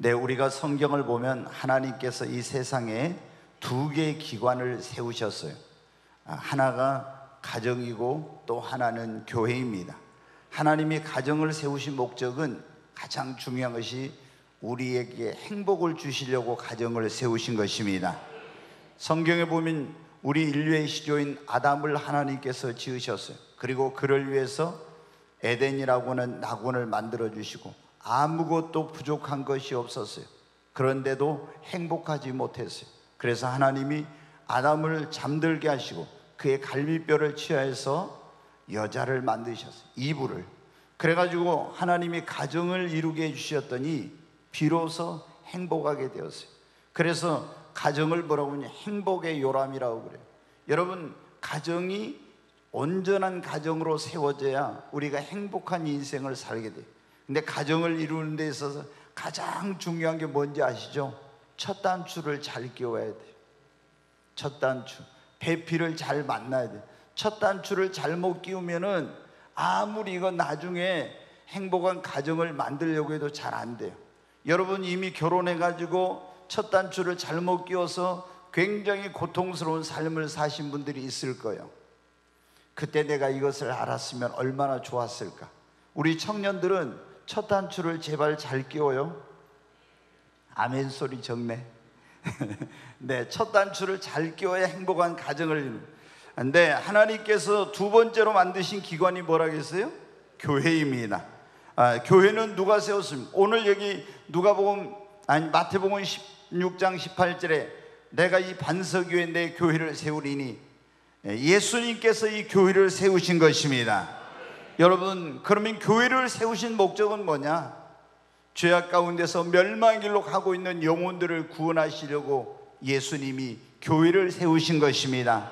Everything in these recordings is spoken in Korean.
네, 우리가 성경을 보면 하나님께서 이 세상에 두 개의 기관을 세우셨어요. 하나가 가정이고 또 하나는 교회입니다. 하나님이 가정을 세우신 목적은 가장 중요한 것이 우리에게 행복을 주시려고 가정을 세우신 것입니다. 성경에 보면 우리 인류의 시조인 아담을 하나님께서 지으셨어요. 그리고 그를 위해서 에덴이라고 하는 낙원을 만들어 주시고 아무것도 부족한 것이 없었어요. 그런데도 행복하지 못했어요. 그래서 하나님이 아담을 잠들게 하시고 그의 갈비뼈를 취하여서 여자를 만드셨어요. 이브를. 그래가지고 하나님이 가정을 이루게 해주셨더니 비로소 행복하게 되었어요. 그래서 가정을 뭐라고 하냐, 행복의 요람이라고 그래요. 여러분, 가정이 온전한 가정으로 세워져야 우리가 행복한 인생을 살게 돼요. 근데 가정을 이루는 데 있어서 가장 중요한 게 뭔지 아시죠? 첫 단추를 잘 끼워야 돼요. 첫 단추, 배필을 잘 만나야 돼요. 첫 단추를 잘못 끼우면은 아무리 이거 나중에 행복한 가정을 만들려고 해도 잘 안 돼요. 여러분, 이미 결혼해가지고 첫 단추를 잘못 끼워서 굉장히 고통스러운 삶을 사신 분들이 있을 거예요. 그때 내가 이것을 알았으면 얼마나 좋았을까. 우리 청년들은 첫 단추를 제발 잘 끼워요. 아멘 소리 적네. 네, 첫 단추를 잘 끼워야 행복한 가정을 이루는. 근데 하나님께서 두 번째로 만드신 기관이 뭐라고 했어요? 교회입니다. 교회는 누가 세웠습니까? 오늘 여기 마태복음 16장 18절에 내가 이 반석위에 내 교회를 세우리니, 예수님께서 이 교회를 세우신 것입니다. 여러분, 그러면 교회를 세우신 목적은 뭐냐? 죄악 가운데서 멸망의 길로 가고 있는 영혼들을 구원하시려고 예수님이 교회를 세우신 것입니다.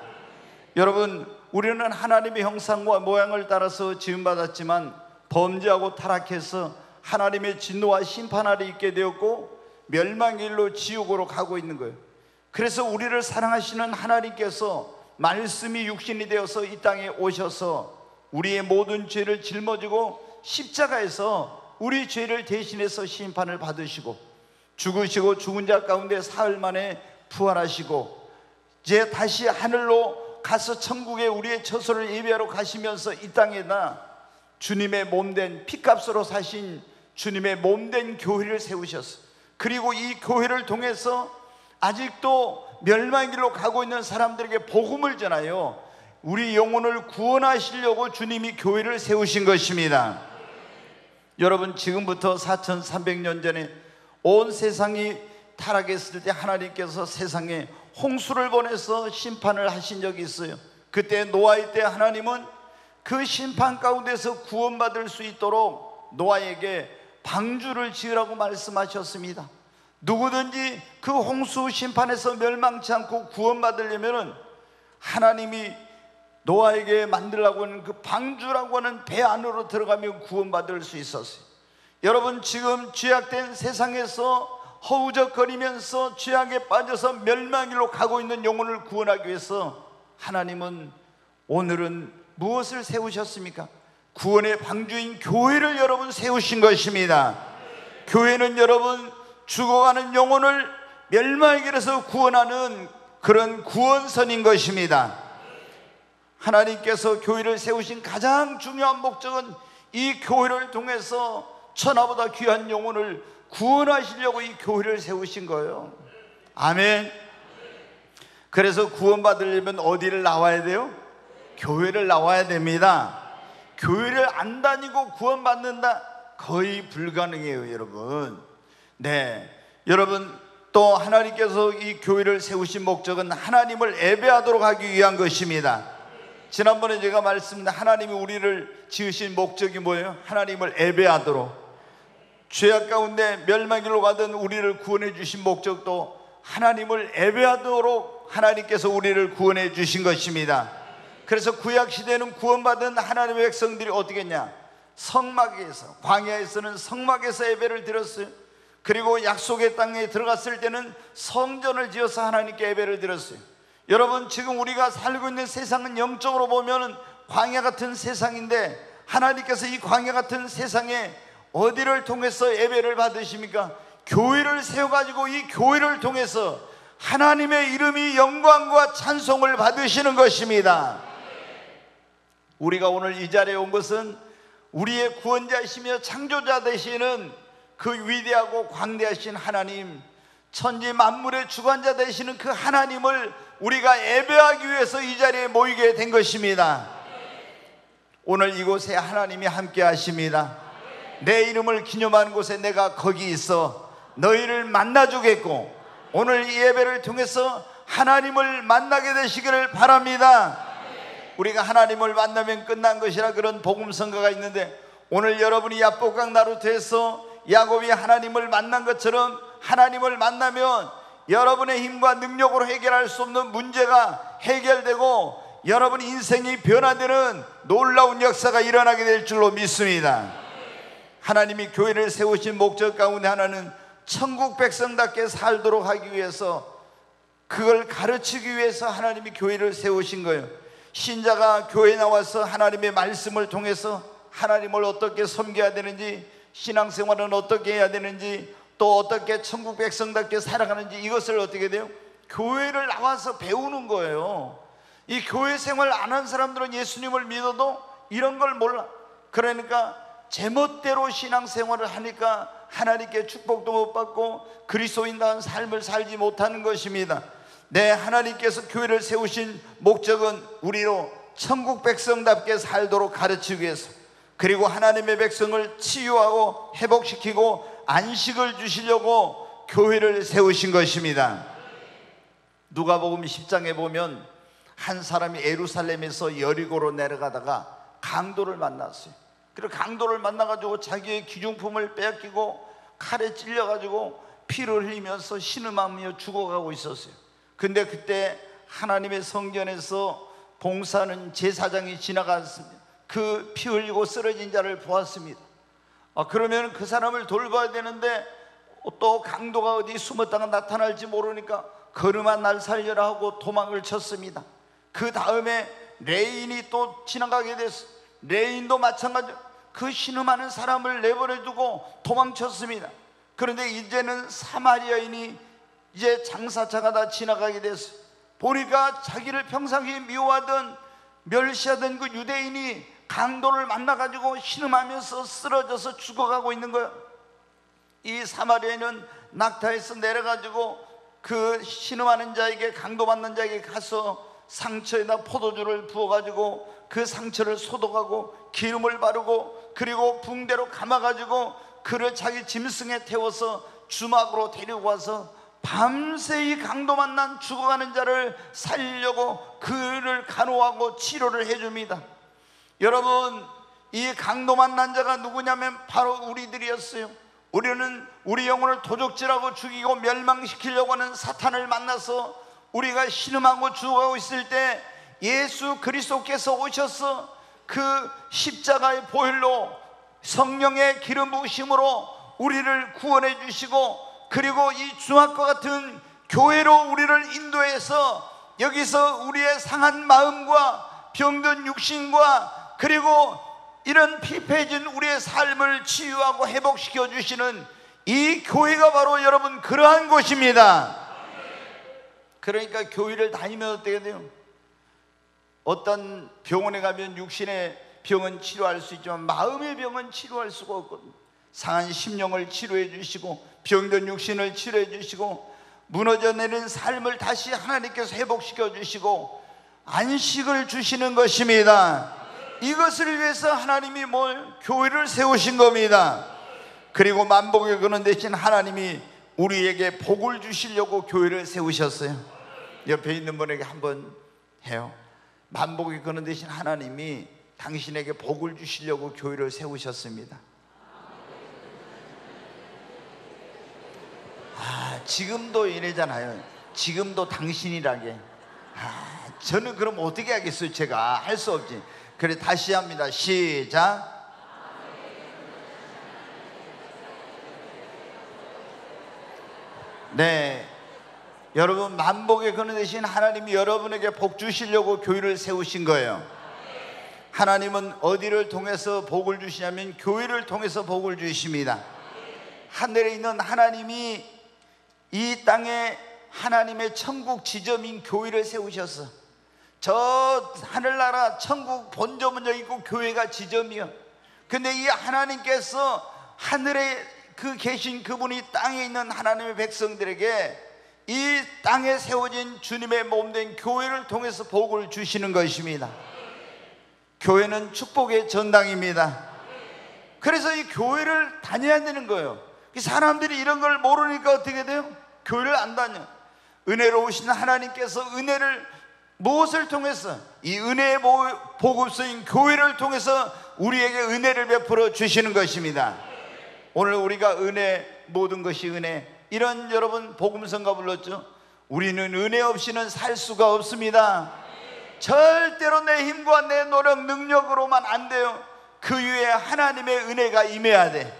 여러분, 우리는 하나님의 형상과 모양을 따라서 지음받았지만 범죄하고 타락해서 하나님의 진노와 심판 아래 있게 되었고 멸망의 길로 지옥으로 가고 있는 거예요. 그래서 우리를 사랑하시는 하나님께서 말씀이 육신이 되어서 이 땅에 오셔서 우리의 모든 죄를 짊어지고 십자가에서 우리 죄를 대신해서 심판을 받으시고 죽으시고 죽은 자 가운데 사흘 만에 부활하시고 이제 다시 하늘로 가서 천국에 우리의 처소를 예비하러 가시면서 이 땅에다 주님의 몸된 피값으로 사신 주님의 몸된 교회를 세우셨어요. 그리고 이 교회를 통해서 아직도 멸망의 길로 가고 있는 사람들에게 복음을 전하여 우리 영혼을 구원하시려고 주님이 교회를 세우신 것입니다. 여러분, 지금부터 4300년 전에 온 세상이 타락했을 때 하나님께서 세상에 홍수를 보내서 심판을 하신 적이 있어요. 그때 노아의 때 하나님은 그 심판 가운데서 구원받을 수 있도록 노아에게 방주를 지으라고 말씀하셨습니다. 누구든지 그 홍수 심판에서 멸망치 않고 구원받으려면 하나님이 노아에게 만들라고 하는 그 방주라고 하는 배 안으로 들어가면 구원받을 수 있었어요. 여러분, 지금 죄악된 세상에서 허우적거리면서 죄악에 빠져서 멸망길로 가고 있는 영혼을 구원하기 위해서 하나님은 오늘은 무엇을 세우셨습니까? 구원의 방주인 교회를 여러분 세우신 것입니다. 교회는 여러분 죽어가는 영혼을 멸망의 길에서 구원하는 그런 구원선인 것입니다. 하나님께서 교회를 세우신 가장 중요한 목적은 이 교회를 통해서 천하보다 귀한 영혼을 구원하시려고 이 교회를 세우신 거예요. 아멘. 그래서 구원받으려면 어디를 나와야 돼요? 교회를 나와야 됩니다. 교회를 안 다니고 구원받는다? 거의 불가능해요, 여러분. 네, 여러분, 또 하나님께서 이 교회를 세우신 목적은 하나님을 예배하도록 하기 위한 것입니다. 지난번에 제가 말씀드린 하나님이 우리를 지으신 목적이 뭐예요? 하나님을 예배하도록. 죄악 가운데 멸망길로 가던 우리를 구원해 주신 목적도 하나님을 예배하도록 하나님께서 우리를 구원해 주신 것입니다. 그래서 구약시대는 구원받은 하나님의 백성들이 어떻게 했냐? 성막에서, 광야에서는 성막에서 예배를 드렸어요. 그리고 약속의 땅에 들어갔을 때는 성전을 지어서 하나님께 예배를 드렸어요. 여러분, 지금 우리가 살고 있는 세상은 영적으로 보면 광야 같은 세상인데 하나님께서 이 광야 같은 세상에 어디를 통해서 예배를 받으십니까? 교회를 세워가지고 이 교회를 통해서 하나님의 이름이 영광과 찬송을 받으시는 것입니다. 우리가 오늘 이 자리에 온 것은 우리의 구원자이시며 창조자 되시는 그 위대하고 광대하신 하나님, 천지 만물의 주관자 되시는 그 하나님을 우리가 예배하기 위해서 이 자리에 모이게 된 것입니다. 오늘 이곳에 하나님이 함께 하십니다. 내 이름을 기념하는 곳에 내가 거기 있어 너희를 만나주겠고, 오늘 이 예배를 통해서 하나님을 만나게 되시기를 바랍니다. 우리가 하나님을 만나면 끝난 것이라 그런 복음성가가 있는데, 오늘 여러분이 야복강 나루터에서 야곱이 하나님을 만난 것처럼 하나님을 만나면 여러분의 힘과 능력으로 해결할 수 없는 문제가 해결되고 여러분 인생이 변화되는 놀라운 역사가 일어나게 될 줄로 믿습니다. 하나님이 교회를 세우신 목적 가운데 하나는 천국 백성답게 살도록 하기 위해서, 그걸 가르치기 위해서 하나님이 교회를 세우신 거예요. 신자가 교회에 나와서 하나님의 말씀을 통해서 하나님을 어떻게 섬겨야 되는지, 신앙생활은 어떻게 해야 되는지, 또 어떻게 천국 백성답게 살아가는지, 이것을 어떻게 돼요? 교회를 나와서 배우는 거예요. 이 교회 생활 안 한 사람들은 예수님을 믿어도 이런 걸 몰라. 그러니까 제멋대로 신앙생활을 하니까 하나님께 축복도 못 받고 그리스도인다운 삶을 살지 못하는 것입니다. 하나님께서 교회를 세우신 목적은 우리로 천국 백성답게 살도록 가르치기 위해서, 그리고 하나님의 백성을 치유하고 회복시키고 안식을 주시려고 교회를 세우신 것입니다. 누가복음 10장에 보면 한 사람이 예루살렘에서 여리고로 내려가다가 강도를 만났어요. 그리고 강도를 만나가지고 자기의 귀중품을 빼앗기고 칼에 찔려가지고 피를 흘리면서 신음하며 죽어가고 있었어요. 근데 그때 하나님의 성전에서 봉사하는 제사장이 지나갔습니다. 그 피 흘리고 쓰러진 자를 보았습니다. 그러면 그 사람을 돌봐야 되는데 또 강도가 어디 숨었다가 나타날지 모르니까 걸음아 날 살려라 하고 도망을 쳤습니다. 그 다음에 레인이 또 지나가게 됐어요. 레인도 마찬가지로 그 신음하는 사람을 내버려두고 도망쳤습니다. 그런데 이제는 사마리아인이 이제 장사차가 다 지나가게 됐어요. 보니까 자기를 평상시에 미워하던 멸시하던 그 유대인이 강도를 만나가지고 신음하면서 쓰러져서 죽어가고 있는 거예요. 이 사마리아인은 낙타에서 내려가지고 그 신음하는 자에게, 강도 받는 자에게 가서 상처에다 포도주를 부어가지고 그 상처를 소독하고 기름을 바르고, 그리고 붕대로 감아가지고 그를 자기 짐승에 태워서 주막으로 데리고 와서 밤새 이 강도 만난 죽어가는 자를 살리려고 그를 간호하고 치료를 해줍니다. 여러분, 이 강도 만난 자가 누구냐면 바로 우리들이었어요. 우리는 우리 영혼을 도적질하고 죽이고 멸망시키려고 하는 사탄을 만나서 우리가 신음하고 죽어가고 있을 때 예수 그리스도께서 오셔서 그 십자가의 보혈로 성령의 기름 부으심으로 우리를 구원해 주시고, 그리고 이 중학과 같은 교회로 우리를 인도해서 여기서 우리의 상한 마음과 병든 육신과 그리고 이런 피폐해진 우리의 삶을 치유하고 회복시켜 주시는 이 교회가 바로 여러분 그러한 곳입니다. 그러니까 교회를 다니면 어떻게 돼요? 어떤 병원에 가면 육신의 병은 치료할 수 있지만 마음의 병은 치료할 수가 없거든요. 상한 심령을 치료해 주시고 병든 육신을 치료해 주시고 무너져 내린 삶을 다시 하나님께서 회복시켜 주시고 안식을 주시는 것입니다. 이것을 위해서 하나님이 교회를 세우신 겁니다. 그리고 만복의 근원 대신 하나님이 우리에게 복을 주시려고 교회를 세우셨어요. 옆에 있는 분에게 한번 해요. 만복의 근원 대신 하나님이 당신에게 복을 주시려고 교회를 세우셨습니다. 지금도 이래잖아요. 지금도 당신이라게. 저는 그럼 어떻게 하겠어요? 제가 할 수 없지. 그래, 다시 합니다. 시작. 네, 여러분, 만복의 근원 되신 하나님이 여러분에게 복 주시려고 교회를 세우신 거예요. 하나님은 어디를 통해서 복을 주시냐면 교회를 통해서 복을 주십니다. 하늘에 있는 하나님이 이 땅에 하나님의 천국 지점인 교회를 세우셨어. 저 하늘나라 천국 본점은 여기 있고 교회가 지점이야. 근데 이 하나님께서 하늘에 계신 그분이 땅에 있는 하나님의 백성들에게 이 땅에 세워진 주님의 몸된 교회를 통해서 복을 주시는 것입니다. 교회는 축복의 전당입니다. 그래서 이 교회를 다녀야 되는 거예요. 사람들이 이런 걸 모르니까 어떻게 돼요? 교회를 안 다녀. 은혜로우신 하나님께서 은혜를 무엇을 통해서? 이 은혜의 보급소인 교회를 통해서 우리에게 은혜를 베풀어 주시는 것입니다. 오늘 우리가 은혜, 모든 것이 은혜, 이런 여러분 복음성가 불렀죠. 우리는 은혜 없이는 살 수가 없습니다. 절대로 내 힘과 내 노력, 능력으로만 안 돼요. 그 위에 하나님의 은혜가 임해야 돼.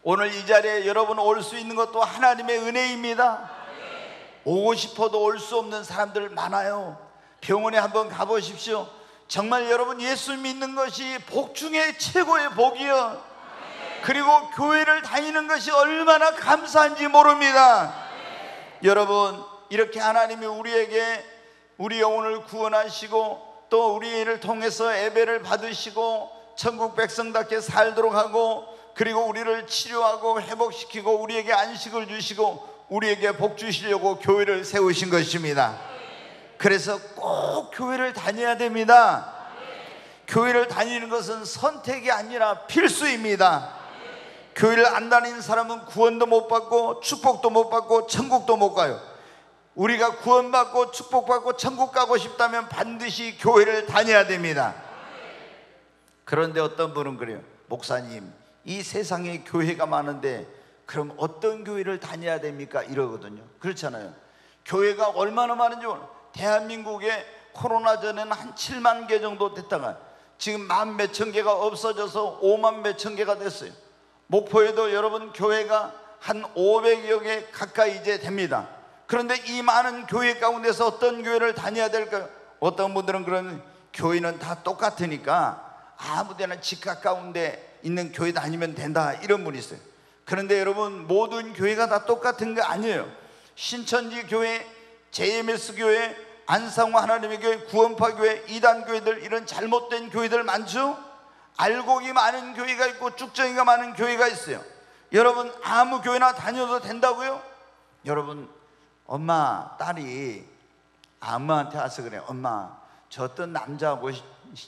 오늘 이 자리에 여러분 올 수 있는 것도 하나님의 은혜입니다. 오고 싶어도 올 수 없는 사람들 많아요. 병원에 한번 가보십시오. 정말 여러분 예수 믿는 것이 복 중에 최고의 복이요. 그리고 교회를 다니는 것이 얼마나 감사한지 모릅니다. 여러분, 이렇게 하나님이 우리 영혼을 구원하시고 또 우리를 통해서 예배를 받으시고 천국 백성답게 살도록 하고, 그리고 우리를 치료하고 회복시키고 우리에게 안식을 주시고 우리에게 복 주시려고 교회를 세우신 것입니다. 그래서 꼭 교회를 다녀야 됩니다. 교회를 다니는 것은 선택이 아니라 필수입니다. 교회를 안 다니는 사람은 구원도 못 받고 축복도 못 받고 천국도 못 가요. 우리가 구원받고 축복받고 천국 가고 싶다면 반드시 교회를 다녀야 됩니다. 그런데 어떤 분은 그래요. 목사님, 이 세상에 교회가 많은데 그럼 어떤 교회를 다녀야 됩니까? 이러거든요. 그렇잖아요. 교회가 얼마나 많은지 몰라요. 대한민국에 코로나 전에는 한 7만 개 정도 됐다가 지금 만 몇천 개가 없어져서 5만 몇천 개가 됐어요. 목포에도 여러분 교회가 한 500여 개 가까이 이제 됩니다. 그런데 이 많은 교회 가운데서 어떤 교회를 다녀야 될까요? 어떤 분들은 그러면 교회는 다 똑같으니까 아무 데나 집 가까운데 있는 교회 다니면 된다, 이런 분이 있어요. 그런데 여러분, 모든 교회가 다 똑같은 게 아니에요. 신천지 교회, JMS 교회, 안상호 하나님의 교회, 구원파 교회, 이단 교회들, 이런 잘못된 교회들 많죠? 알곡이 많은 교회가 있고 쭉정이가 많은 교회가 있어요. 여러분, 아무 교회나 다녀도 된다고요? 여러분, 엄마, 딸이 아무한테 와서 그래. 엄마, 저 어떤 남자하고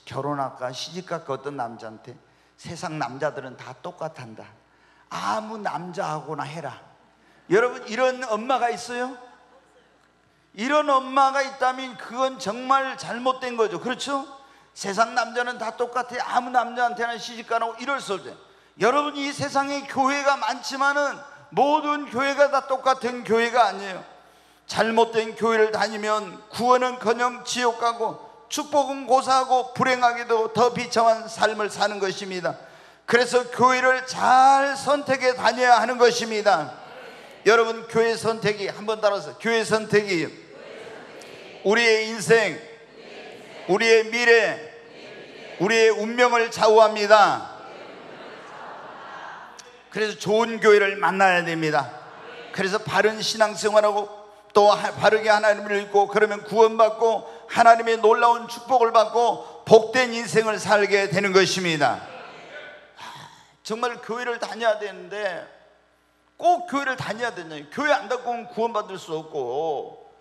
결혼할까, 시집갈까, 어떤 남자한테. 세상 남자들은 다 똑같단다. 아무 남자하고나 해라. 여러분, 이런 엄마가 있어요? 이런 엄마가 있다면 그건 정말 잘못된 거죠. 그렇죠? 세상 남자는 다 똑같아. 아무 남자한테나 시집가라고 이럴 수 없어요. 여러분, 이 세상에 교회가 많지만은 모든 교회가 다 똑같은 교회가 아니에요. 잘못된 교회를 다니면 구원은커녕 지옥 가고 축복은 고사하고 불행하게도 더 비참한 삶을 사는 것입니다. 그래서 교회를 잘 선택해 다녀야 하는 것입니다. 여러분, 교회 선택이, 한번 따라서, 교회 선택이 우리의 인생, 우리의 미래, 우리의 운명을 좌우합니다. 그래서 좋은 교회를 만나야 됩니다. 그래서 바른 신앙생활하고 또 바르게 하나님을 믿고 그러면 구원받고 하나님의 놀라운 축복을 받고 복된 인생을 살게 되는 것입니다. 정말 교회를 다녀야 되는데 꼭 교회를 다녀야 되냐? 교회 안 다니면 구원받을 수 없고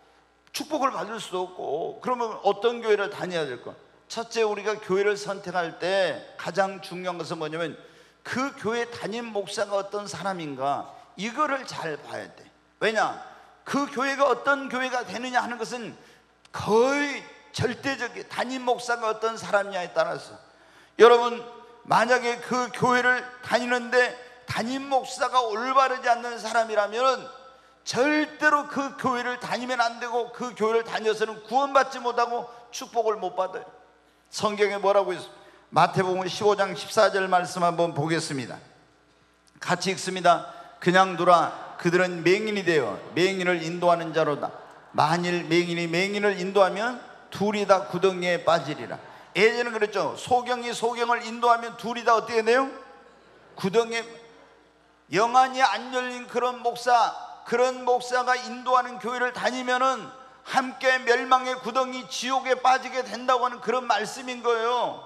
축복을 받을 수 없고, 그러면 어떤 교회를 다녀야 될까? 첫째, 우리가 교회를 선택할 때 가장 중요한 것은 뭐냐면 그 교회 담임 목사가 어떤 사람인가, 이거를 잘 봐야 돼. 왜냐? 그 교회가 어떤 교회가 되느냐 하는 것은 거의 절대적이에요. 담임 목사가 어떤 사람이냐에 따라서. 여러분, 만약에 그 교회를 다니는데 담임 목사가 올바르지 않는 사람이라면 절대로 그 교회를 다니면 안 되고 그 교회를 다녀서는 구원받지 못하고 축복을 못 받아요. 성경에 뭐라고 있습니까? 마태복음 15장 14절 말씀 한번 보겠습니다. 같이 읽습니다. 그냥 두라. 그들은 맹인이 되어 맹인을 인도하는 자로다. 만일 맹인이 맹인을 인도하면 둘이 다 구덩이에 빠지리라. 예전에는 그랬죠. 소경이 소경을 인도하면 둘이 다 어떻게 돼요? 구덩이에. 영안이 안 열린 그런 목사가 인도하는 교회를 다니면은 함께 멸망의 구덩이 지옥에 빠지게 된다고 하는 그런 말씀인 거예요.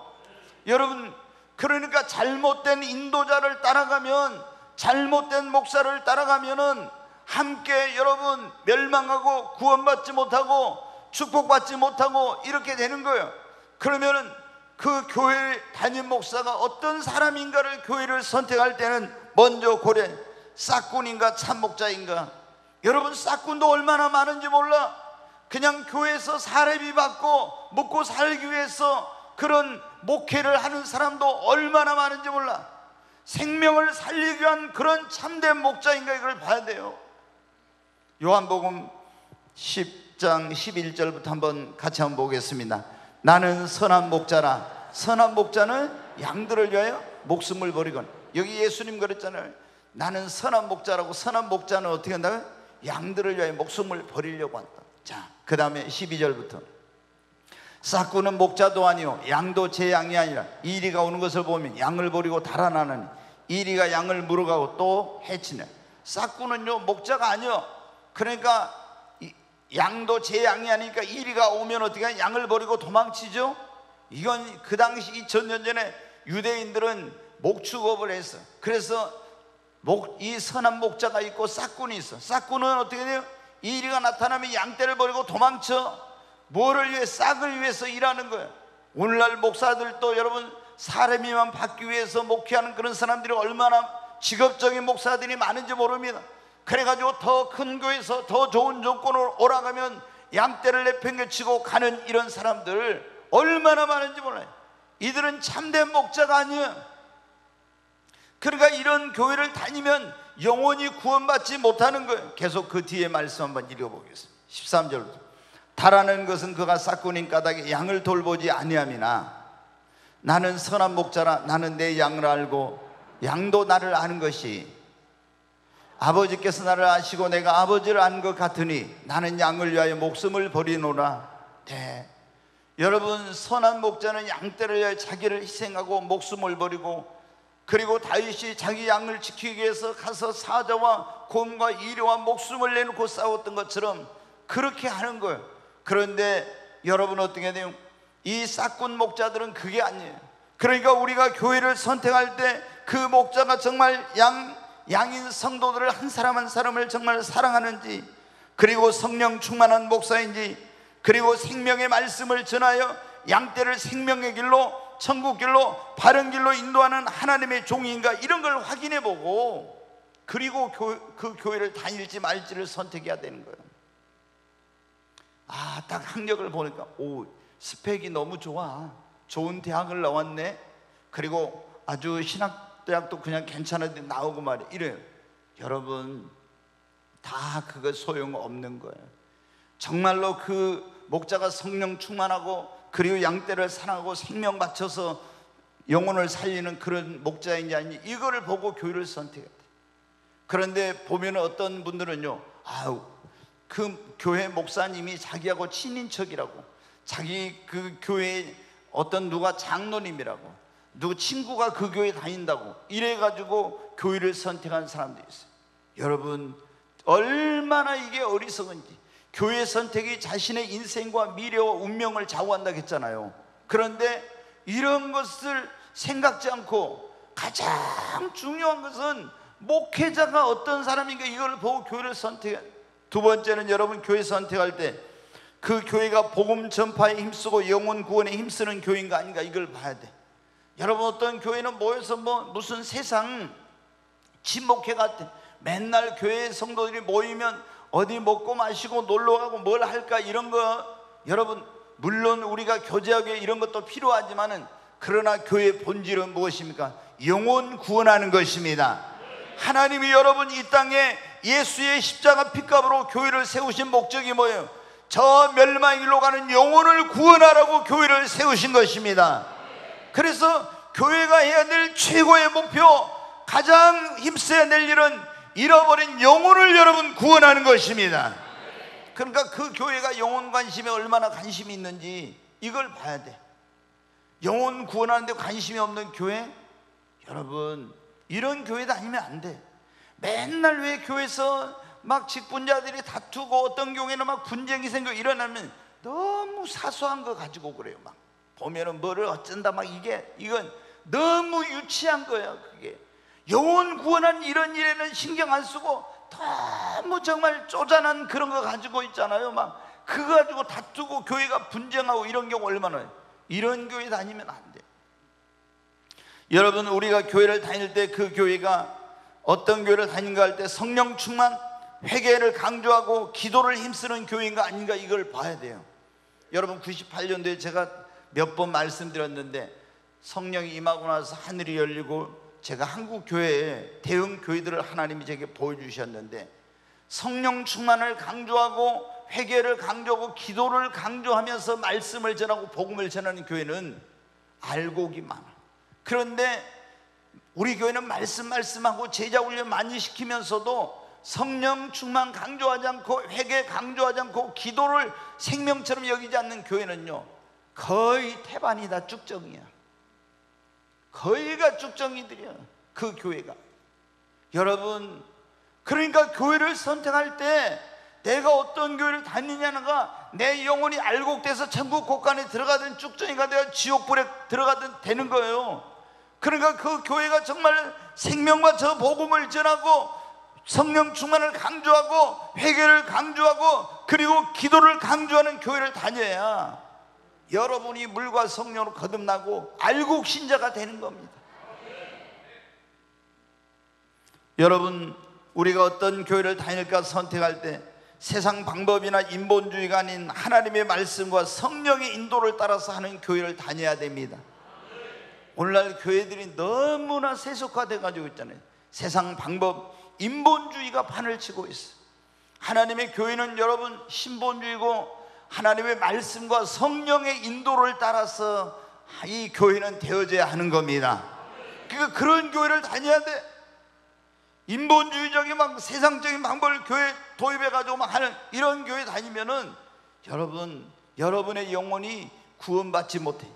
여러분, 그러니까 잘못된 인도자를 따라가면, 잘못된 목사를 따라가면은 함께 여러분 멸망하고 구원받지 못하고 축복받지 못하고 이렇게 되는 거예요. 그러면은 그 교회 담임 목사가 어떤 사람인가를 교회를 선택할 때는 먼저 고려, 싹군인가 참목자인가. 여러분, 싹군도 얼마나 많은지 몰라. 그냥 교회에서 사례비 받고 먹고 살기 위해서 그런 목회를 하는 사람도 얼마나 많은지 몰라. 생명을 살리기 위한 그런 참된 목자인가, 이걸 봐야 돼요. 요한복음 10장 11절부터 한번 같이 한번 보겠습니다. 나는 선한 목자라. 선한 목자는 양들을 위하여 목숨을 버리건. 여기 예수님 그랬잖아요. 나는 선한 목자라고. 선한 목자는 어떻게 한다고요? 양들을 위하여 목숨을 버리려고 한다. 자, 그 다음에 12절부터 싹군은 목자도 아니요 양도 제 양이 아니라 이리가 오는 것을 보면 양을 버리고 달아나느니 이리가 양을 물어가고 또 해치네. 싹군은요 목자가 아니요. 그러니까 양도 제 양이 아니니까 이리가 오면 어떻게 하냐? 양을 버리고 도망치죠. 이건 그 당시 2000년 전에 유대인들은 목축업을 했어. 그래서 이 선한 목자가 있고 싹군이 있어. 싹군은 어떻게 돼요? 이리가 나타나면 양떼를 버리고 도망쳐. 뭐를 위해? 싹을 위해서 일하는 거예요. 오늘날 목사들도 여러분 사람이만 받기 위해서 목회하는 그런 사람들이 얼마나 직업적인 목사들이 많은지 모릅니다. 그래가지고 더 큰 교회에서 더 좋은 조건으로 오라가면 양떼를 내팽개치고 가는 이런 사람들 얼마나 많은지 몰라요. 이들은 참된 목자가 아니에요. 그러니까 이런 교회를 다니면 영원히 구원받지 못하는 거예요. 계속 그 뒤에 말씀 한번 읽어보겠습니다. 13절부터 달아는 것은 그가 싹군인 까닭에 양을 돌보지 아니함이나 나는 선한 목자라. 나는 내 양을 알고 양도 나를 아는 것이 아버지께서 나를 아시고 내가 아버지를 아는 것 같으니 나는 양을 위하여 목숨을 버리노라. 네. 여러분, 선한 목자는 양떼를 위하여 자기를 희생하고 목숨을 버리고, 그리고 다윗이 자기 양을 지키기 위해서 가서 사자와 곰과 이리와 목숨을 내놓고 싸웠던 것처럼 그렇게 하는 거예요. 그런데 여러분 어떻게 돼요? 이 싹군 목자들은 그게 아니에요. 그러니까 우리가 교회를 선택할 때 그 목자가 정말 양인 성도들을 한 사람 한 사람을 정말 사랑하는지, 그리고 성령 충만한 목사인지, 그리고 생명의 말씀을 전하여 양떼를 생명의 길로, 천국 길로, 바른 길로 인도하는 하나님의 종인가, 이런 걸 확인해 보고 그리고 그 교회를 다닐지 말지를 선택해야 되는 거예요. 아, 딱 학력을 보니까 오, 스펙이 너무 좋아. 좋은 대학을 나왔네. 그리고 아주 신학대학도 그냥 괜찮은데 나오고 말이야. 이래요. 여러분, 다 그거 소용없는 거예요. 정말로 그 목자가 성령 충만하고 그리고 양떼를 사랑하고 생명 바쳐서 영혼을 살리는 그런 목자인지 아닌지 이거를 보고 교회를 선택해야 돼요. 그런데 보면 어떤 분들은요, 아우, 그 교회 목사님이 자기하고 친인척이라고, 자기 그 교회에 어떤 누가 장로님이라고, 누구 친구가 그 교회 다닌다고 이래가지고 교회를 선택한 사람도 있어요. 여러분, 얼마나 이게 어리석은지. 교회 선택이 자신의 인생과 미래와 운명을 좌우한다고 했잖아요. 그런데 이런 것을 생각지 않고 가장 중요한 것은 목회자가 어떤 사람인가, 이걸 보고 교회를 선택해야 돼요. 두 번째는 여러분, 교회 선택할 때 그 교회가 복음 전파에 힘쓰고 영혼 구원에 힘쓰는 교회인가 아닌가, 이걸 봐야 돼. 여러분, 어떤 교회는 모여서 무슨 세상 친목회 같아. 맨날 교회 성도들이 모이면 어디 먹고 마시고 놀러가고 뭘 할까, 이런 거. 여러분, 물론 우리가 교제하기 이런 것도 필요하지만은, 그러나 교회의 본질은 무엇입니까? 영혼 구원하는 것입니다. 하나님이 여러분 이 땅에 예수의 십자가 핏값으로 교회를 세우신 목적이 뭐예요? 저 멸망의 길로 가는 영혼을 구원하라고 교회를 세우신 것입니다. 그래서 교회가 해야 될 최고의 목표, 가장 힘써야 될 일은 잃어버린 영혼을 여러분 구원하는 것입니다. 그러니까 그 교회가 영혼 관심에 얼마나 관심이 있는지 이걸 봐야 돼. 영혼 구원하는 데 관심이 없는 교회, 여러분 이런 교회 다니면 안 돼. 맨날 왜 교회에서 막 직분자들이 다투고 어떤 경우에는 막 분쟁이 생겨 일어나면 너무 사소한 거 가지고 그래요. 막 보면은 뭐를 어쩐다 막 이건 너무 유치한 거예요. 그게 영혼 구원한 이런 일에는 신경 안 쓰고 너무 정말 쪼잔한 그런 거 가지고 있잖아요. 막 그거 가지고 다투고 교회가 분쟁하고 이런 경우 얼마나. 이런 교회 다니면 안 돼. 여러분, 우리가 교회를 다닐 때 그 교회가 어떤 교회를 다닌가 할 때 성령 충만, 회개를 강조하고 기도를 힘쓰는 교회인가 아닌가 이걸 봐야 돼요. 여러분, 98년도에 제가 몇 번 말씀드렸는데 성령이 임하고 나서 하늘이 열리고 제가 한국 교회에 대형 교회들을 하나님이 제게 보여주셨는데 성령 충만을 강조하고 회개를 강조하고 기도를 강조하면서 말씀을 전하고 복음을 전하는 교회는 알곡이 많아. 그런데 우리 교회는 말씀하고 제자 훈련 많이 시키면서도 성령 충만 강조하지 않고 회개 강조하지 않고 기도를 생명처럼 여기지 않는 교회는요 거의 태반이다. 쭉정이야. 거의가 쭉정이들이야, 그 교회가. 여러분, 그러니까 교회를 선택할 때 내가 어떤 교회를 다니냐가 내 영혼이 알곡돼서 천국 곳간에 들어가든 쭉정이가 되어 지옥불에 들어가든 되는 거예요. 그러니까 그 교회가 정말 생명과 저 복음을 전하고 성령 충만을 강조하고 회개를 강조하고 그리고 기도를 강조하는 교회를 다녀야 여러분이 물과 성령으로 거듭나고 알곡 신자가 되는 겁니다. 여러분, 우리가 어떤 교회를 다닐까 선택할 때 세상 방법이나 인본주의가 아닌 하나님의 말씀과 성령의 인도를 따라서 하는 교회를 다녀야 됩니다. 오늘날 교회들이 너무나 세속화돼 가지고 있잖아요. 세상 방법, 인본주의가 판을 치고 있어요. 하나님의 교회는 여러분 신본주의고 하나님의 말씀과 성령의 인도를 따라서 이 교회는 되어져야 하는 겁니다. 그러니까 그런 교회를 다녀야 돼. 인본주의적인 막 세상적인 방법을 교회에 도입해가지고 막 하는 이런 교회 다니면은 여러분의 영혼이 구원받지 못해.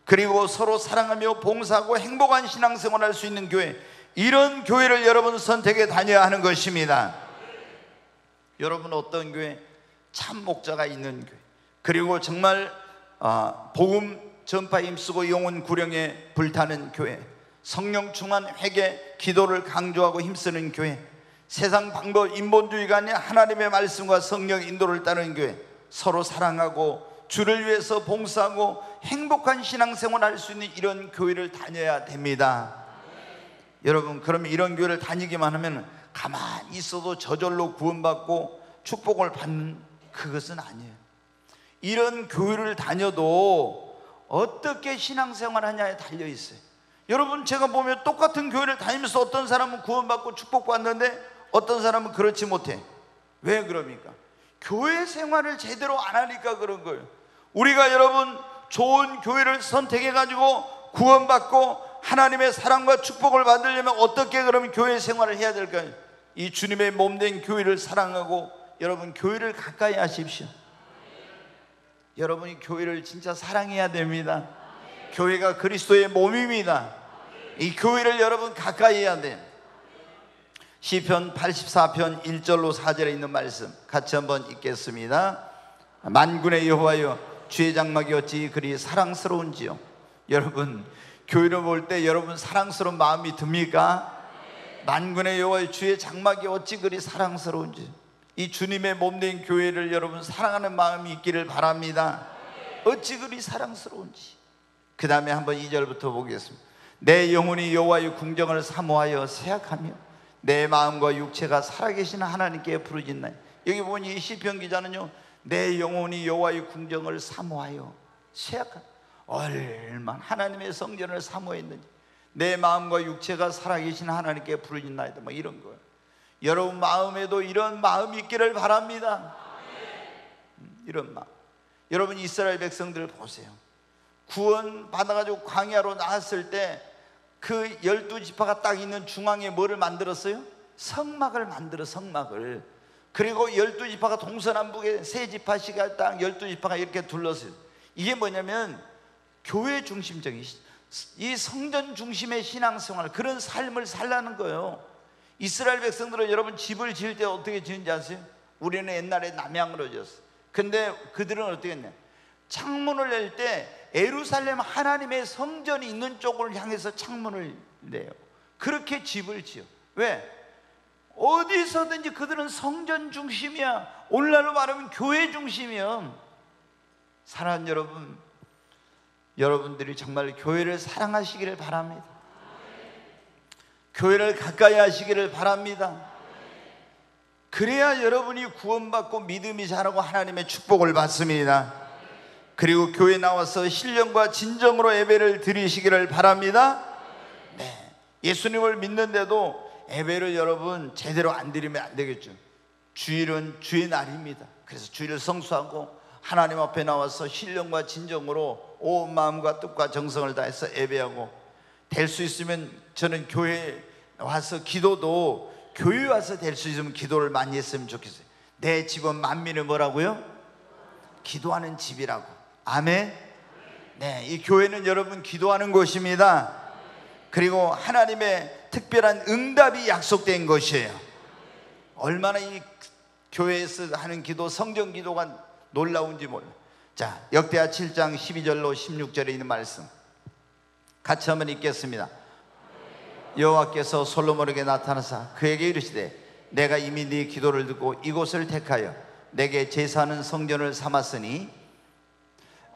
그리고 서로 사랑하며 봉사하고 행복한 신앙생활을 할 수 있는 교회, 이런 교회를 여러분 선택해 다녀야 하는 것입니다. 여러분, 어떤 교회? 참 목자가 있는 교회, 그리고 정말 복음 전파에 힘쓰고 영혼 구령에 불타는 교회, 성령 충만 회개 기도를 강조하고 힘쓰는 교회, 세상 방법 인본주의가 아닌 하나님의 말씀과 성령의 인도를 따르는 교회, 서로 사랑하고 주를 위해서 봉사하고 행복한 신앙생활을 할 수 있는 이런 교회를 다녀야 됩니다. 여러분, 그러면 이런 교회를 다니기만 하면 가만히 있어도 저절로 구원받고 축복을 받는 그것은 아니에요. 이런 교회를 다녀도 어떻게 신앙생활 하냐에 달려있어요. 여러분, 제가 보면 똑같은 교회를 다니면서 어떤 사람은 구원받고 축복받는데 어떤 사람은 그렇지 못해. 왜 그럽니까? 교회 생활을 제대로 안 하니까 그런 거예요. 우리가 여러분 좋은 교회를 선택해가지고 구원받고 하나님의 사랑과 축복을 받으려면 어떻게 그러면 교회 생활을 해야 될까요? 이 주님의 몸된 교회를 사랑하고 여러분 교회를 가까이 하십시오. 여러분이 교회를 진짜 사랑해야 됩니다. 교회가 그리스도의 몸입니다. 이 교회를 여러분 가까이 해야 돼요. 시편 84편 1절로 4절에 있는 말씀 같이 한번 읽겠습니다. 만군의 여호와여, 주의 장막이 어찌 그리 사랑스러운지요. 여러분, 교회를 볼 때 여러분 사랑스러운 마음이 듭니까? 만군의 여호와여, 주의 장막이 어찌 그리 사랑스러운지. 이 주님의 몸된 교회를 여러분 사랑하는 마음이 있기를 바랍니다. 어찌 그리 사랑스러운지. 그 다음에 한번 2절부터 보겠습니다. 내 영혼이 여호와의 궁정을 사모하여 생각하며 내 마음과 육체가 살아계신 하나님께 부르짖나니. 여기 보니 이 시편 기자는요, 내 영혼이 여호와의 궁정을 사모하여 생각하며 얼마나 하나님의 성전을 사모했는지, 내 마음과 육체가 살아계신 하나님께 부르짖나이다, 뭐 이런 거예요. 여러분 마음에도 이런 마음이 있기를 바랍니다. 이런 마음. 여러분 이스라엘 백성들 보세요. 구원 받아가지고 광야로 나왔을 때 그 12지파가 딱 있는 중앙에 뭐를 만들었어요? 성막을 만들어, 성막을. 그리고 12지파가 동서남북에 세 지파씩을 딱 12지파가 이렇게 둘렀어요. 이게 뭐냐면 교회 중심적인, 이 성전 중심의 신앙생활, 그런 삶을 살라는 거예요. 이스라엘 백성들은 여러분 집을 지을 때 어떻게 지은지 아세요? 우리는 옛날에 남향으로 지었어요. 근데 그들은 어떻게 했냐? 창문을 낼 때 예루살렘 하나님의 성전이 있는 쪽을 향해서 창문을 내요. 그렇게 집을 지어. 왜? 어디서든지 그들은 성전 중심이야. 오늘날로 말하면 교회 중심이야. 사랑하는 여러분, 여러분들이 정말 교회를 사랑하시기를 바랍니다. 교회를 가까이 하시기를 바랍니다. 그래야 여러분이 구원받고 믿음이 자라고 하나님의 축복을 받습니다. 그리고 교회 나와서 신령과 진정으로 예배를 드리시기를 바랍니다. 네, 예수님을 믿는데도 예배를 여러분 제대로 안 드리면 안 되겠죠. 주일은 주의 날입니다. 그래서 주일을 성수하고 하나님 앞에 나와서 신령과 진정으로 온 마음과 뜻과 정성을 다해서 예배하고, 될 수 있으면 저는 교회에 와서 기도도 교회 와서 될 수 있으면 기도를 많이 했으면 좋겠어요. 내 집은 만민을 뭐라고요? 기도하는 집이라고. 아멘. 네, 이 교회는 여러분 기도하는 곳입니다. 그리고 하나님의 특별한 응답이 약속된 것이에요. 얼마나 이 교회에서 하는 기도, 성경 기도가 놀라운지 몰라. 자, 역대하 7장 12절로 16절에 있는 말씀 같이 한번 읽겠습니다. 여호와께서 솔로몬에게 나타나사 그에게 이르시되 내가 이미 네 기도를 듣고 이곳을 택하여 내게 제사하는 성전을 삼았으니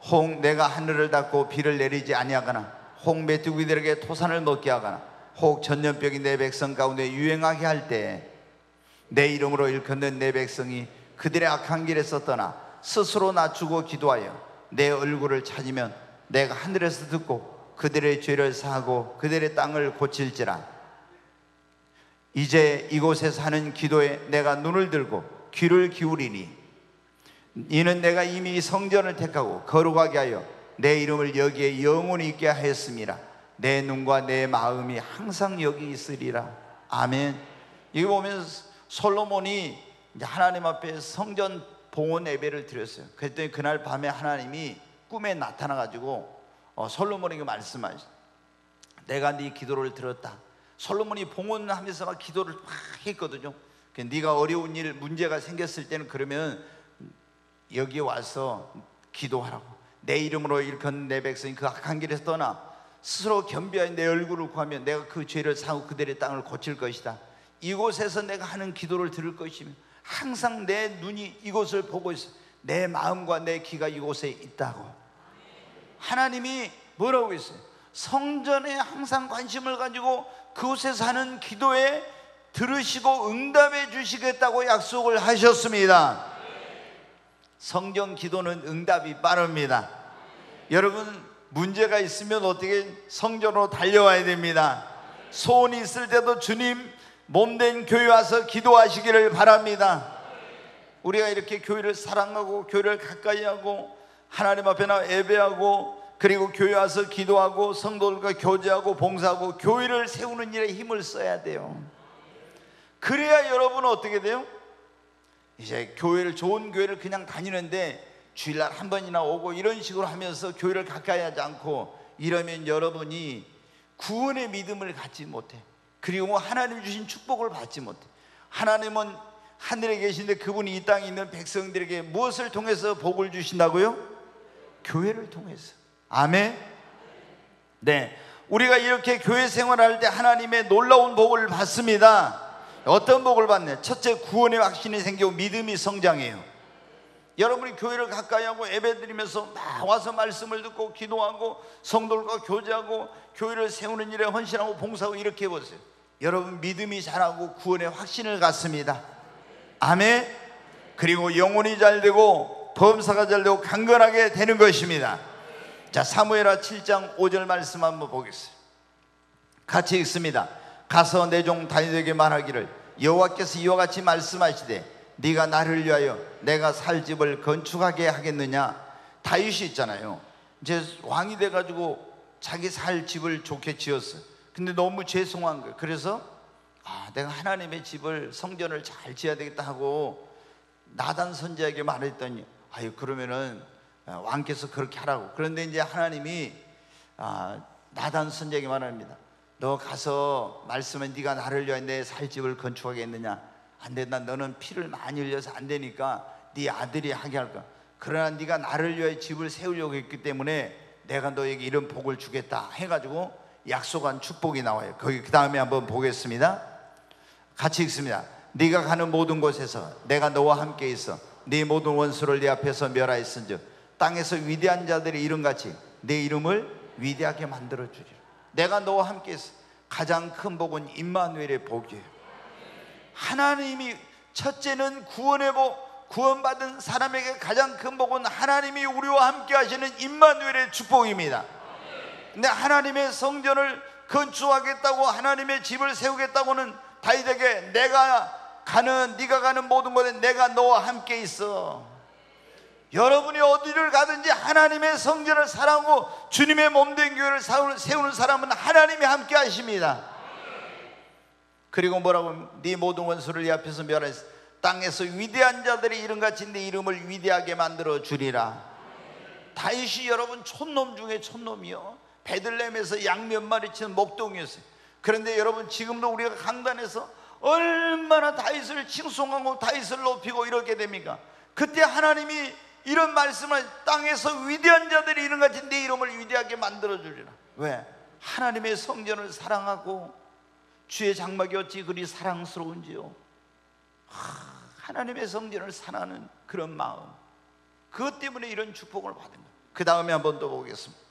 혹 내가 하늘을 닫고 비를 내리지 아니하거나 혹 메뚜기들에게 토산을 먹게 하거나 혹 전염병이 내 백성 가운데 유행하게 할 때 내 이름으로 일컫는 내 백성이 그들의 악한 길에서 떠나 스스로 낮추고 기도하여 내 얼굴을 찾으면 내가 하늘에서 듣고 그들의 죄를 사하고 그들의 땅을 고칠지라. 이제 이곳에서 하는 기도에 내가 눈을 들고 귀를 기울이니 이는 내가 이미 성전을 택하고 거룩하게 하여 내 이름을 여기에 영원히 있게 하였습니다. 내 눈과 내 마음이 항상 여기 있으리라. 아멘. 이거 보면 솔로몬이 이제 하나님 앞에 성전 봉헌 예배를 드렸어요. 그랬더니 그날 밤에 하나님이 꿈에 나타나가지고 솔로몬에게 말씀하시죠. 내가 네 기도를 들었다. 솔로몬이 봉헌하면서 막 기도를 막 했거든요. 네가 어려운 일, 문제가 생겼을 때는 그러면 여기 와서 기도하라고. 내 이름으로 일컫는 내 백성이 그 악한 길에서 떠나 스스로 겸비하여 내 얼굴을 구하면 내가 그 죄를 사하고 그들의 땅을 고칠 것이다. 이곳에서 내가 하는 기도를 들을 것이며 항상 내 눈이 이곳을 보고 있어. 내 마음과 내 귀가 이곳에 있다고. 하나님이 뭐라고 했어요? 성전에 항상 관심을 가지고 그곳에서 하는 기도에 들으시고 응답해 주시겠다고 약속을 하셨습니다. 성경 기도는 응답이 빠릅니다. 여러분 문제가 있으면 어떻게 성전으로 달려와야 됩니다. 소원이 있을 때도 주님 몸된 교회 와서 기도하시기를 바랍니다. 우리가 이렇게 교회를 사랑하고 교회를 가까이 하고 하나님 앞에 나와 예배하고 그리고 교회 와서 기도하고 성도들과 교제하고 봉사하고 교회를 세우는 일에 힘을 써야 돼요. 그래야 여러분은 어떻게 돼요? 이제 교회를, 좋은 교회를 그냥 다니는데 주일날 한 번이나 오고 이런 식으로 하면서 교회를 가까이 하지 않고 이러면 여러분이 구원의 믿음을 갖지 못해. 그리고 하나님 주신 축복을 받지 못해. 하나님은 하늘에 계신데 그분이 이 땅에 있는 백성들에게 무엇을 통해서 복을 주신다고요? 교회를 통해서. 아멘. 네, 우리가 이렇게 교회 생활할 때 하나님의 놀라운 복을 받습니다. 어떤 복을 받냐? 첫째, 구원의 확신이 생기고 믿음이 성장해요. 여러분이 교회를 가까이 하고 예배드리면서 막 와서 말씀을 듣고 기도하고 성도들과 교제하고 교회를 세우는 일에 헌신하고 봉사하고 이렇게 해보세요. 여러분 믿음이 자라고 구원의 확신을 갖습니다. 아멘. 그리고 영혼이 잘되고 범사가 잘되고 강건하게 되는 것입니다. 자, 사무엘하 7장 5절 말씀 한번 보겠습니다. 같이 읽습니다. 가서 내 종 다윗에게 말하기를 여호와께서 이와 같이 말씀하시되 네가 나를 위하여 내가 살 집을 건축하게 하겠느냐. 다윗이 있잖아요, 이제 왕이 돼가지고 자기 살 집을 좋게 지었어요. 근데 너무 죄송한 거예요. 그래서 내가 하나님의 집을, 성전을 잘 지어야 되겠다 하고 나단 선지자에게 말했더니 그러면은 왕께서 그렇게 하라고. 그런데 이제 하나님이 나단 선지자에게 말합니다. 너 가서 말씀은 네가 나를 위하여 내 살 집을 건축하겠느냐? 안 된다. 너는 피를 많이 흘려서 안 되니까 네 아들이 하게 할 거야. 그러나 네가 나를 위하여 집을 세우려고 했기 때문에 내가 너에게 이런 복을 주겠다 해가지고 약속한 축복이 나와요. 거기 그 다음에 한번 보겠습니다. 같이 읽습니다. 네가 가는 모든 곳에서 내가 너와 함께 있어 네 모든 원수를 네 앞에서 멸하였은즉 땅에서 위대한 자들의 이름같이 내 이름을 위대하게 만들어 주리라. 내가 너와 함께 있어. 가장 큰 복은 임마누엘의 복이에요. 하나님이, 첫째는 구원의 복, 구원받은 사람에게 가장 큰 복은 하나님이 우리와 함께 하시는 임마누엘의 축복입니다. 근데 하나님의 성전을 건축하겠다고, 하나님의 집을 세우겠다고는 다윗에게 네가 가는 모든 곳에 내가 너와 함께 있어. 여러분이 어디를 가든지 하나님의 성전을 사랑하고 주님의 몸된 교회를 세우는 사람은 하나님이 함께 하십니다. 그리고 뭐라고 하면 네 모든 원수를 네 앞에서 멸하였어. 땅에서 위대한 자들의 이름같이 네 이름을 위대하게 만들어 주리라. 다윗이 여러분 촌놈 중에 촌놈이요, 베들레헴에서 양 몇 마리 치는 목동이었어요. 그런데 여러분 지금도 우리가 강단에서 얼마나 다윗을 칭송하고 다윗을 높이고 이렇게 됩니까? 그때 하나님이 이런 말씀을, 땅에서 위대한 자들이 이름같이 네 이름을 위대하게 만들어 주리라. 왜? 하나님의 성전을 사랑하고 주의 장막이 어찌 그리 사랑스러운지요. 하나님의 성전을 사랑하는 그런 마음, 그것 때문에 이런 축복을 받은 거예요. 그 다음에 한번 또 보겠습니다.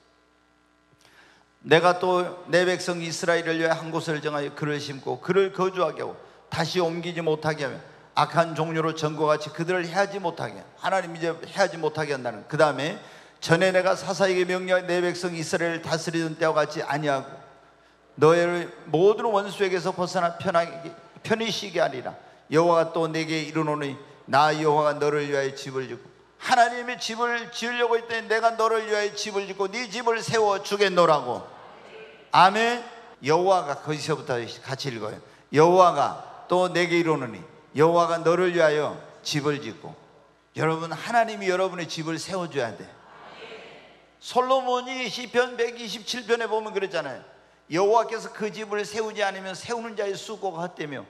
내가 또 내 백성 이스라엘을 위해 한 곳을 정하여 그를 심고 그를 거주하게 하고 다시 옮기지 못하게 하며 악한 종류로 전과 같이 그들을 해하지 못하게, 하나님 이제 해하지 못하게 한다는. 그 다음에 전에 내가 사사에게 명령하여 내 백성 이스라엘을 다스리던 때와 같이 아니하고 너의 모든 원수에게서 벗어나 편히 쉬게 하리라. 여호와가 또 내게 이르노니 나 여호와가 너를 위하여 집을 짓고, 하나님의 집을 지으려고 했더니 내가 너를 위하여 집을 짓고 네 집을 세워 주겠노라고. 아멘. 여호와가, 거기서부터 같이 읽어요. 여호와가 또 내게 이르노니, 여호와가 너를 위하여 집을 짓고. 여러분, 하나님이 여러분의 집을 세워줘야 돼. 솔로몬이 시편 127편에 보면 그랬잖아요. 여호와께서 그 집을 세우지 않으면 세우는 자의 수고가 헛되며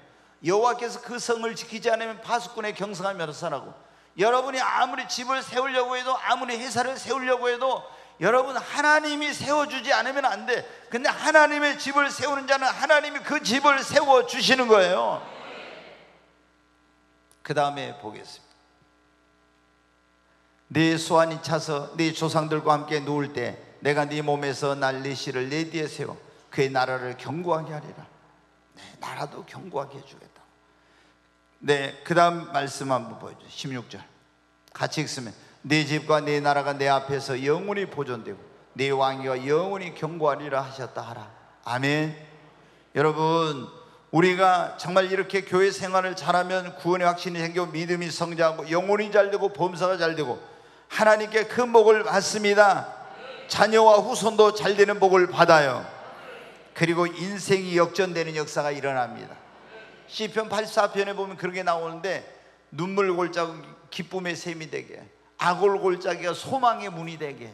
여호와께서 그 성을 지키지 않으면 파수꾼의 경성함이 어떠하라고. 여러분이 아무리 집을 세우려고 해도, 아무리 회사를 세우려고 해도 여러분 하나님이 세워주지 않으면 안 돼. 근데 하나님의 집을 세우는 자는 하나님이 그 집을 세워주시는 거예요. 그 다음에 보겠습니다. 네 소환이 차서 네 조상들과 함께 누울 때 내가 네 몸에서 난리 씨를 네 뒤에 세워 그의 나라를 견고하게 하리라. 네, 나라도 견고하게 해주겠다. 네, 그 다음 말씀 한번 보여주세요. 16절 같이 읽으면 네 집과 네 나라가 내 앞에서 영원히 보존되고 네 왕위가 영원히 견고하리라 하셨다 하라. 아멘. 여러분, 우리가 정말 이렇게 교회 생활을 잘하면 구원의 확신이 생기고 믿음이 성장하고 영혼이 잘되고 범사가 잘되고 하나님께 큰 복을 받습니다. 자녀와 후손도 잘되는 복을 받아요. 그리고 인생이 역전되는 역사가 일어납니다. 시편 84편에 보면 그런 게 나오는데, 눈물 골짜기 기쁨의 샘이 되게, 악올 골짜기가 소망의 문이 되게.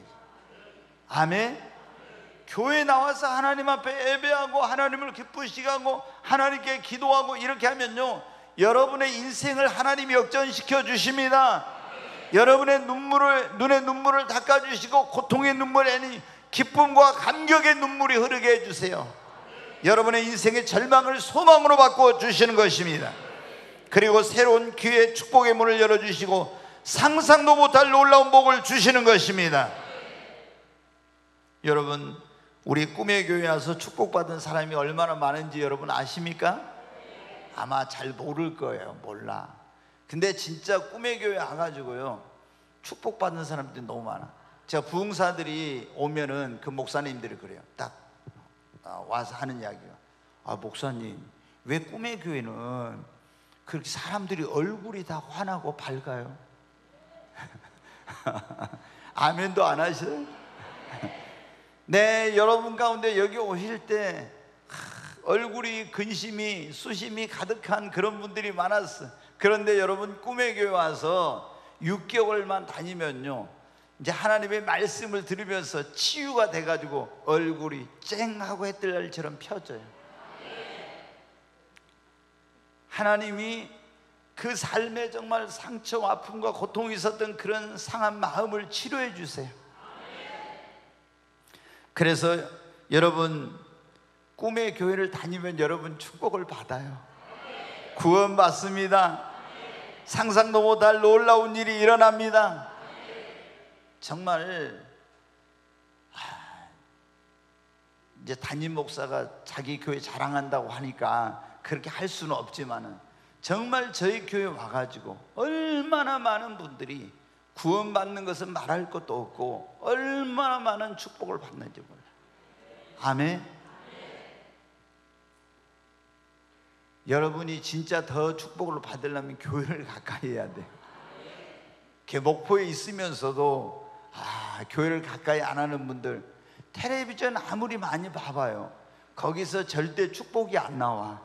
아멘. 교회 나와서 하나님 앞에 예배하고 하나님을 기쁘시게 하고 하나님께 기도하고 이렇게 하면요, 여러분의 인생을 하나님이 역전시켜 주십니다. 여러분의 눈에 눈물을 닦아주시고 고통의 눈물이 아닌 기쁨과 감격의 눈물이 흐르게 해주세요. 여러분의 인생의 절망을 소망으로 바꿔 주시는 것입니다. 그리고 새로운 기회의 축복의 문을 열어주시고 상상도 못할 놀라운 복을 주시는 것입니다. 여러분, 우리 꿈의 교회에 와서 축복받은 사람이 얼마나 많은지 여러분 아십니까? 아마 잘 모를 거예요. 몰라. 근데 진짜 꿈의 교회에 와가지고요, 축복받은 사람들이 너무 많아. 제가 부흥사들이 오면은 그 목사님들이 그래요. 딱 와서 하는 이야기가, 아, 목사님, 왜 꿈의 교회는 그렇게 사람들이 얼굴이 다 환하고 밝아요? 아멘도 안 하셔요? 네, 여러분 가운데 여기 오실 때 얼굴이 근심이 수심이 가득한 그런 분들이 많았어. 그런데 여러분 꿈의 교회 와서 6개월만 다니면요, 이제 하나님의 말씀을 들으면서 치유가 돼가지고 얼굴이 쨍하고 해뜰날처럼 펴져요. 하나님이 그 삶에 정말 상처와 아픔과 고통이 있었던 그런 상한 마음을 치료해 주세요. 그래서 여러분 꿈의 교회를 다니면 여러분 축복을 받아요. 구원받습니다. 상상도 못할 놀라운 일이 일어납니다. 정말 이제 담임 목사가 자기 교회 자랑한다고 하니까 그렇게 할 수는 없지만은 정말 저희 교회 와가지고 얼마나 많은 분들이 구원받는 것은 말할 것도 없고 얼마나 많은 축복을 받는지 몰라요. 아멘. 여러분이 진짜 더 축복을 받으려면 교회를 가까이 해야 돼요. 목포에 있으면서도 교회를 가까이 안 하는 분들, 텔레비전 아무리 많이 봐봐요. 거기서 절대 축복이 안 나와.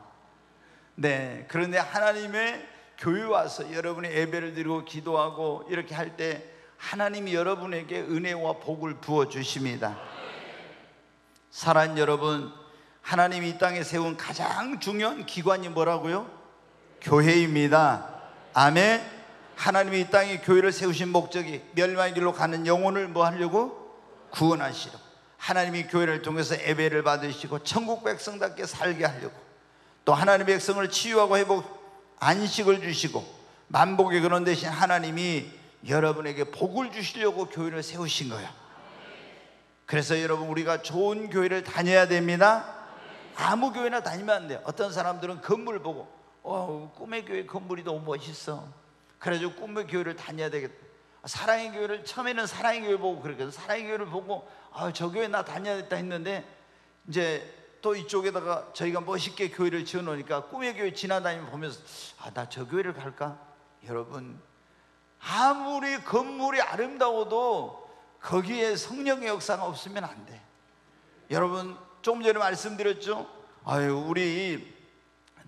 네, 그런데 하나님의 교회 와서 여러분이 예배를 드리고 기도하고 이렇게 할 때 하나님이 여러분에게 은혜와 복을 부어주십니다. 사랑하는 여러분, 하나님이 이 땅에 세운 가장 중요한 기관이 뭐라고요? 교회입니다. 아멘. 하나님이 이 땅에 교회를 세우신 목적이 멸망의 길로 가는 영혼을 뭐 하려고? 구원하시려. 하나님이 교회를 통해서 예배를 받으시고 천국 백성답게 살게 하려고, 또 하나님의 백성을 치유하고 회복 안식을 주시고 만복의 근원 되신 하나님이 여러분에게 복을 주시려고 교회를 세우신 거예요. 그래서 여러분 우리가 좋은 교회를 다녀야 됩니다. 아무 교회나 다니면 안 돼요. 어떤 사람들은 건물 보고 꿈의 교회 건물이 너무 멋있어, 그래가지고 꿈의 교회를 다녀야 되겠다. 사랑의 교회를 처음에는 사랑의 교회 보고 그랬거든. 사랑의 교회를 보고 저 교회 나 다녀야겠다 했는데 이제 또 이쪽에다가 저희가 멋있게 교회를 지어놓으니까 꿈의 교회 지나다니면 보면서 나 저 교회를 갈까? 여러분 아무리 건물이 아름다워도 거기에 성령의 역사가 없으면 안 돼. 여러분 조금 전에 말씀드렸죠? 우리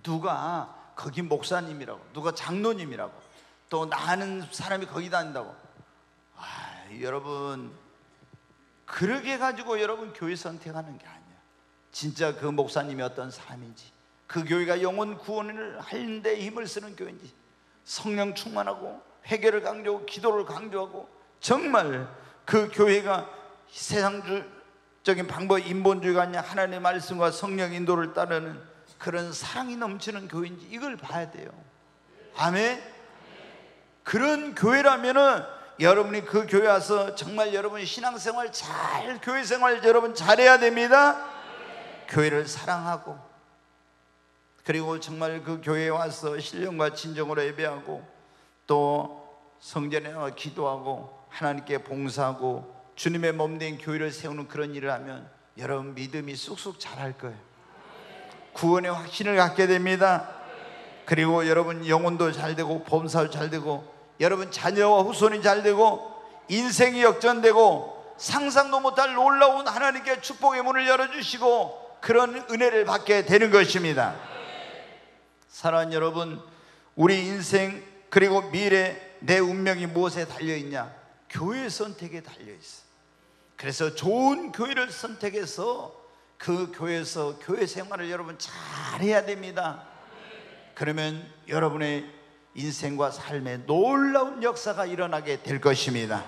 누가 거기 목사님이라고, 누가 장로님이라고, 또 나 아는 사람이 거기 다닌다고. 여러분 그렇게 가지고 여러분 교회 선택하는 게 아니야. 진짜 그 목사님이 어떤 사람인지, 그 교회가 영혼 구원을 하는데 힘을 쓰는 교회인지, 성령 충만하고 회개를 강조하고 기도를 강조하고 정말 그 교회가 세상적인 방법 인본주의가 아니라 하나님의 말씀과 성령 인도를 따르는 그런 사랑이 넘치는 교회인지 이걸 봐야 돼요. 아멘. 그런 교회라면은 여러분이 그 교회 와서 정말 여러분 신앙생활 잘, 교회생활 여러분 잘해야 됩니다. 교회를 사랑하고, 그리고 정말 그 교회에 와서 신령과 진정으로 예배하고 또 성전에 나와 기도하고 하나님께 봉사하고 주님의 몸된 교회를 세우는 그런 일을 하면 여러분 믿음이 쑥쑥 자랄 거예요. 구원의 확신을 갖게 됩니다. 그리고 여러분 영혼도 잘 되고 범사도 잘 되고 여러분 자녀와 후손이 잘 되고 인생이 역전되고 상상도 못할 놀라운 하나님께 축복의 문을 열어주시고 그런 은혜를 받게 되는 것입니다. 사랑하는 여러분, 우리 인생 그리고 미래 내 운명이 무엇에 달려있냐? 교회 선택에 달려있어. 그래서 좋은 교회를 선택해서 그 교회에서 교회 생활을 여러분 잘해야 됩니다. 그러면 여러분의 인생과 삶에 놀라운 역사가 일어나게 될 것입니다.